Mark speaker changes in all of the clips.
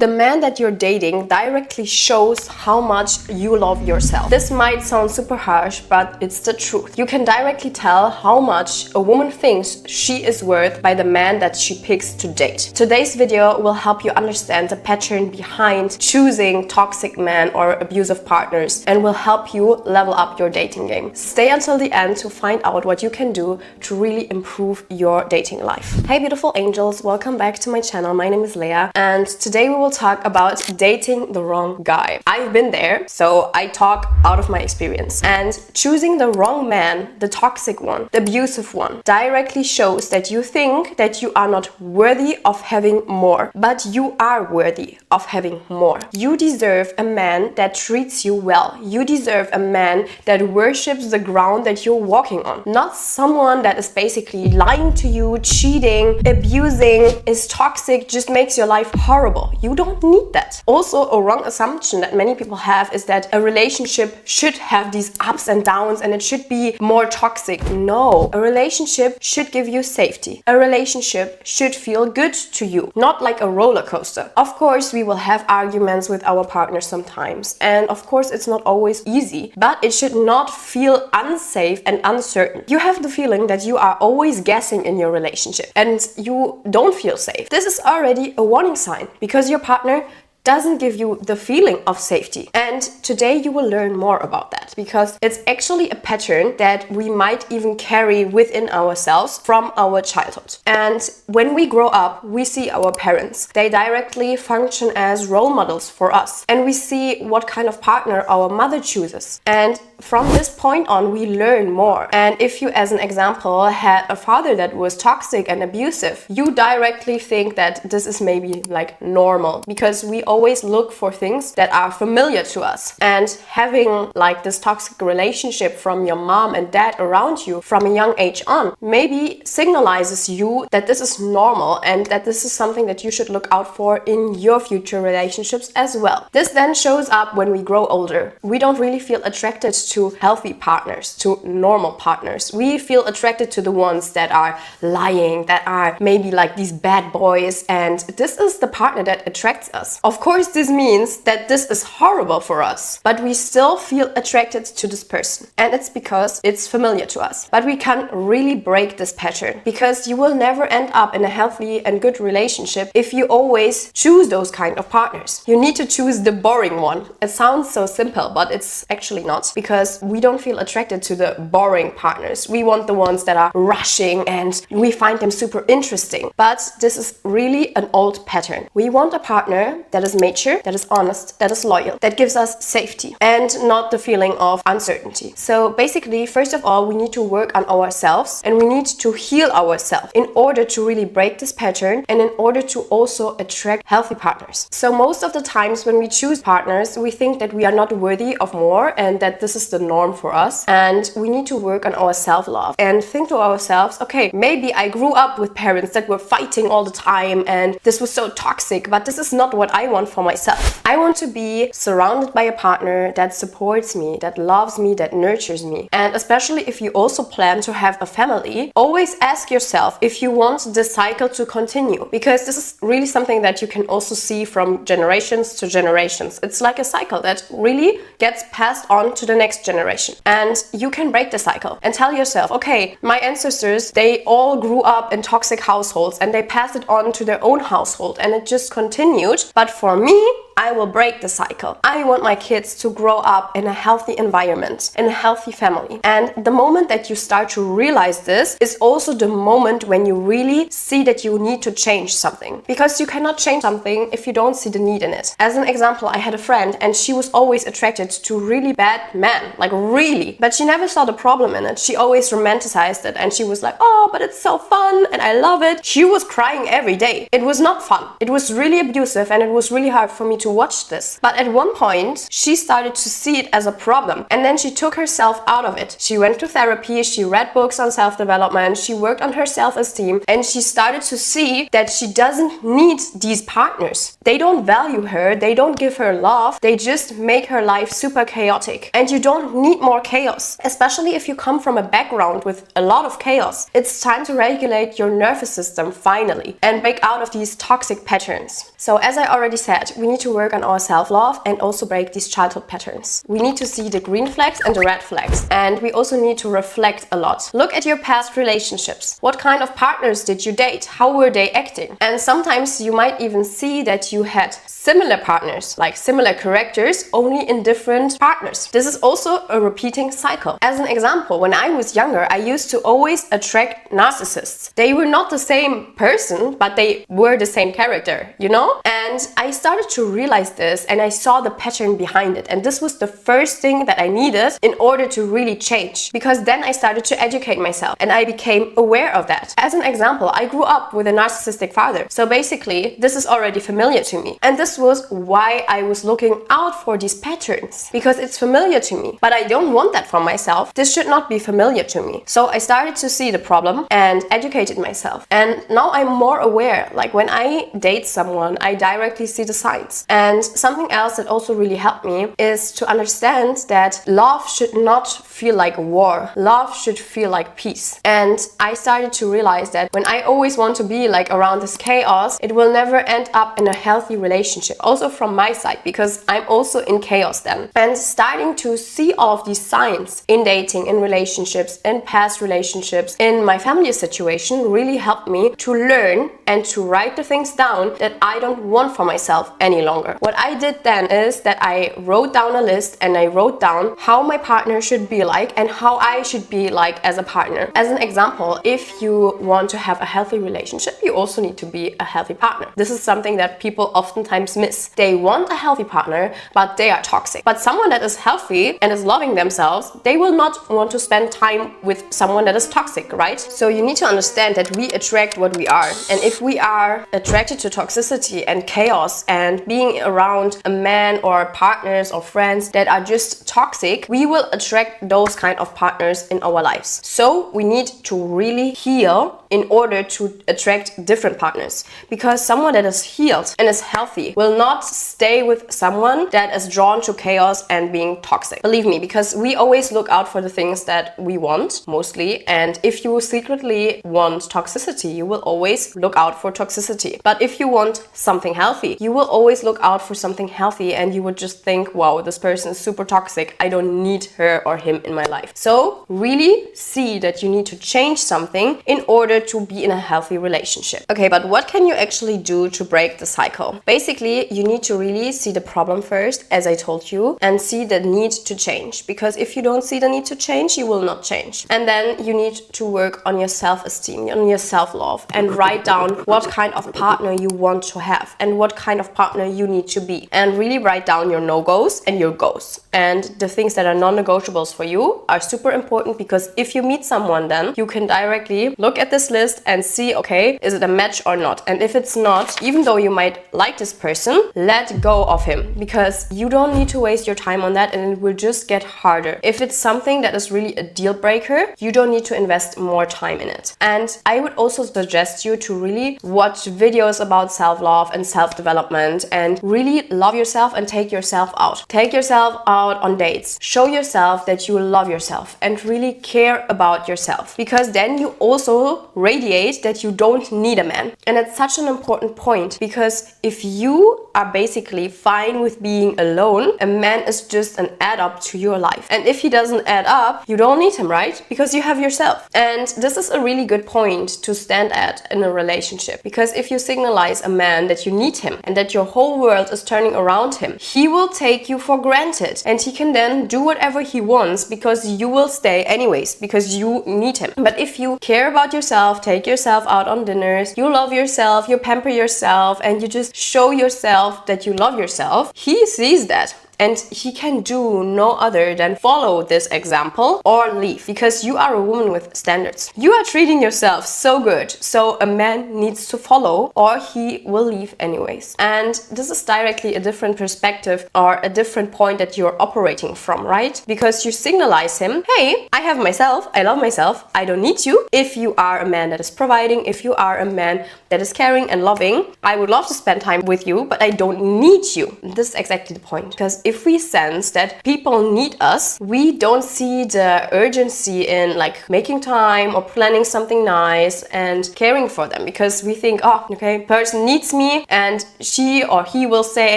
Speaker 1: The man that you're dating directly shows how much you love yourself. This might sound super harsh, but it's the truth. You can directly tell how much a woman thinks she is worth by the man that she picks to date. Today's video will help you understand the pattern behind choosing toxic men or abusive partners and will help you level up your dating game. Stay until the end to find out what you can do to really improve your dating life. Hey beautiful angels, welcome back to my channel. My name is Leah and today we will talk about dating the wrong guy. I've been there, so I talk out of my experience. And choosing the wrong man, the toxic one, the abusive one, directly shows that you think that you are not worthy of having more, but you are worthy of having more. You deserve a man that treats you well. You deserve a man that worships the ground that you're walking on, not someone that is basically lying to you, cheating, abusing, is toxic, just makes your life horrible. You don't need that. Also, a wrong assumption that many people have is that a relationship should have these ups and downs and it should be more toxic. No, a relationship should give you safety. A relationship should feel good to you, not like a roller coaster. Of course, we will have arguments with our partner sometimes, and of course, it's not always easy, but it should not feel unsafe and uncertain. You have the feeling that you are always guessing in your relationship and you don't feel safe. This is already a warning sign because your partner doesn't give you the feeling of safety. And today you will learn more about that because it's actually a pattern that we might even carry within ourselves from our childhood. And when we grow up, we see our parents. They directly function as role models for us. And we see what kind of partner our mother chooses. And from this point on, we learn more. And if you, as an example, had a father that was toxic and abusive, you directly think that this is maybe like normal because we always look for things that are familiar to us. And having like this toxic relationship from your mom and dad around you from a young age on maybe signalizes you that this is normal and that this is something that you should look out for in your future relationships as well. This then shows up when we grow older. We don't really feel attracted to healthy partners, to normal partners. We feel attracted to the ones that are lying, that are maybe like these bad boys, and this is the partner that attracts us. Of course, this means that this is horrible for us, but we still feel attracted to this person, and it's because it's familiar to us. But we can really break this pattern because you will never end up in a healthy and good relationship if you always choose those kind of partners. You need to choose the boring one. It sounds so simple, but it's actually not, because we don't feel attracted to the boring partners. We want the ones that are rushing and we find them super interesting. But this is really an old pattern. We want a partner that is mature, that is honest, that is loyal, that gives us safety and not the feeling of uncertainty. So basically, first of all, we need to work on ourselves and we need to heal ourselves in order to really break this pattern and in order to also attract healthy partners. So most of the times when we choose partners, we think that we are not worthy of more and that this is the norm for us, and we need to work on our self-love and think to ourselves, okay, maybe I grew up with parents that were fighting all the time and this was so toxic, but this is not what I want for myself. I want to be surrounded by a partner that supports me, that loves me, that nurtures me. And especially if you also plan to have a family, always ask yourself if you want this cycle to continue, because this is really something that you can also see from generations to generations. It's like a cycle that really gets passed on to the next generation, and you can break the cycle and tell yourself, okay, my ancestors, they all grew up in toxic households and they passed it on to their own household and it just continued, but for me, I will break the cycle. I want my kids to grow up in a healthy environment, in a healthy family. And the moment that you start to realize this is also the moment when you really see that you need to change something, because you cannot change something if you don't see the need in it. As an example, I had a friend and she was always attracted to really bad men, like really, but she never saw the problem in it. She always romanticized it and she was like, oh, but it's so fun and I love it. She was crying every day. It was not fun. It was really abusive and it was really hard for me to watch this. But at one point, she started to see it as a problem, and then she took herself out of it. She went to therapy, she read books on self-development, she worked on her self-esteem, and she started to see that she doesn't need these partners. They don't value her, they don't give her love, they just make her life super chaotic. And you don't need more chaos, especially if you come from a background with a lot of chaos. It's time to regulate your nervous system finally and break out of these toxic patterns. So as I already said, we need to work on our self-love and also break these childhood patterns. We need to see the green flags and the red flags, and we also need to reflect a lot. Look at your past relationships. What kind of partners did you date? How were they acting? And sometimes you might even see that you had similar partners, like similar characters, only in different partners. This is also a repeating cycle. As an example, when I was younger, I used to always attract narcissists. They were not the same person, but they were the same character, you know? And I started to realize this, and I saw the pattern behind it. And this was the first thing that I needed in order to really change, because then I started to educate myself and I became aware of that. As an example, I grew up with a narcissistic father. So basically, this is already familiar to me. And this was why I was looking out for these patterns, because it's familiar to me. But I don't want that for myself. This should not be familiar to me. So I started to see the problem and educated myself. And now I'm more aware. Like when I date someone, I directly see the signs. And something else that also really helped me is to understand that love should not feel like war. Love should feel like peace. And I started to realize that when I always want to be like around this chaos, it will never end up in a healthy relationship. Also from my side, because I'm also in chaos then. And starting to see all of these signs in dating, in relationships, in past relationships, in my family situation really helped me to learn and to write the things down that I don't want for myself any longer. What I did then is that I wrote down a list and I wrote down how my partner should be like and how I should be like as a partner. As an example, if you want to have a healthy relationship, you also need to be a healthy partner. This is something that people oftentimes miss. They want a healthy partner, but they are toxic. But someone that is healthy and is loving themselves, they will not want to spend time with someone that is toxic, right? So you need to understand that we attract what we are. And if we are attracted to toxicity and chaos and being around a man or partners or friends that are just toxic, we will attract those kind of partners in our lives. So we need to really heal in order to attract different partners, because someone that is healed and is healthy will not stay with someone that is drawn to chaos and being toxic. Believe me, because we always look out for the things that we want mostly, and if you secretly want toxicity, you will always look out for toxicity. But if you want something healthy, you will always look out for something healthy, and you would just think, wow, this person is super toxic, I don't need her or him in my life. So really see that you need to change something in order to be in a healthy relationship. Okay, but what can you actually do to break the cycle? Basically, you need to really see the problem first, as I told you, and see the need to change. Because if you don't see the need to change, you will not change. And then you need to work on your self-esteem, on your self-love, and write down what kind of partner you want to have and what kind of partner you need to be. And really write down your no-goes and your goes. And the things that are non-negotiables for you are super important, because if you meet someone, then you can directly look at this list and see, okay, is it a match or not? And if it's not, even though you might like this person, let go of him, because you don't need to waste your time on that, and it will just get harder. If it's something that is really a deal breaker, you don't need to invest more time in it. And I would also suggest you to really watch videos about self-love and self-development and really love yourself and take yourself out. Take yourself out on dates. Show yourself that you love yourself and really care about yourself, because then you also radiate that you don't need a man. And it's such an important point, because if you are basically fine with being alone, a man is just an add-up to your life. And if he doesn't add up, you don't need him, right? Because you have yourself. And this is a really good point to stand at in a relationship, because if you signalize a man that you need him and that your whole world is turning around him, he will take you for granted, and he can then do whatever he wants because you will stay anyways, because you need him. But if you care about yourself, take yourself out on dinners, you love yourself, you pamper yourself, and you just show yourself that you love yourself, he sees that. and he can do no other than follow this example or leave, because you are a woman with standards. You are treating yourself so good, so a man needs to follow or he will leave anyways. And this is directly a different perspective or a different point that you're operating from, right? Because you signalize him, hey, I have myself, I love myself, I don't need you. If you are a man that is providing, if you are a man that is caring and loving, I would love to spend time with you, but I don't need you. This is exactly the point. Because if we sense that people need us, we don't see the urgency in like making time or planning something nice and caring for them, because we think, oh, okay, person needs me and she or he will say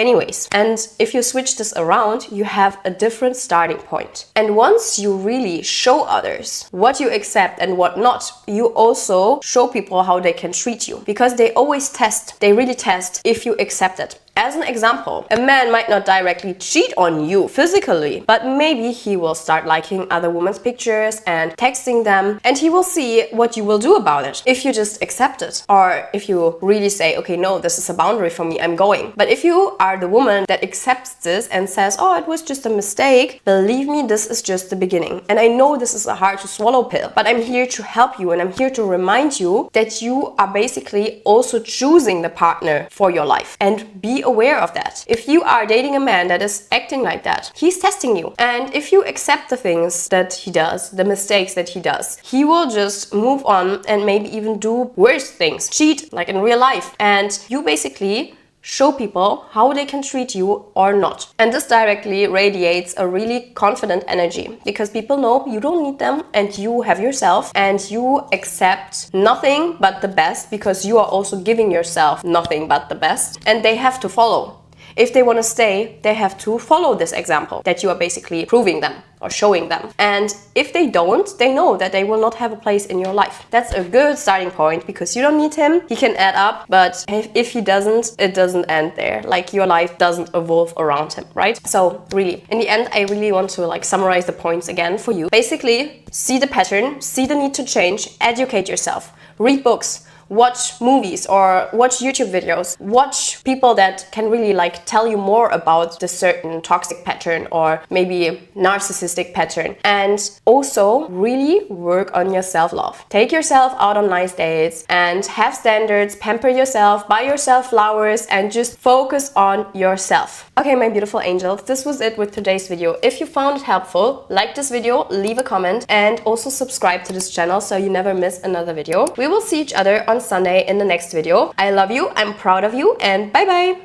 Speaker 1: anyways. And if you switch this around, you have a different starting point. And once you really show others what you accept and what not, you also show people how they can treat you, because they always test, they really test if you accept it. As an example, a man might not directly cheat on you physically, but maybe he will start liking other women's pictures and texting them, and he will see what you will do about it. If you just accept it, or if you really say, okay, no, this is a boundary for me, I'm going. But if you are the woman that accepts this and says, oh, it was just a mistake, believe me, this is just the beginning. And I know this is a hard to swallow pill, but I'm here to help you and I'm here to remind you that you are basically also choosing the partner for your life, and be aware of that. If you are dating a man that is acting like that, he's testing you. And if you accept the things that he does, the mistakes that he does, he will just move on and maybe even do worse things, cheat like in real life. And you basically show people how they can treat you or not. And this directly radiates a really confident energy, because people know you don't need them and you have yourself, and you accept nothing but the best, because you are also giving yourself nothing but the best, and they have to follow. If they want to stay, they have to follow this example that you are basically proving them or showing them. And if they don't, they know that they will not have a place in your life. That's a good starting point, because you don't need him. He can add up, but if he doesn't, it doesn't end there. Like, your life doesn't evolve around him, right? So really, in the end, I really want to like summarize the points again for you. Basically, see the pattern, see the need to change, educate yourself, read books, watch movies or watch YouTube videos, watch people that can really like tell you more about the certain toxic pattern or maybe narcissistic pattern. And also really work on your self-love. Take yourself out on nice dates and have standards, pamper yourself, buy yourself flowers, and just focus on yourself. Okay, my beautiful angels, this was it with today's video. If you found it helpful, like this video, leave a comment, and also subscribe to this channel so you never miss another video. We will see each other on Sunday in the next video. I love you, I'm proud of you, and bye bye!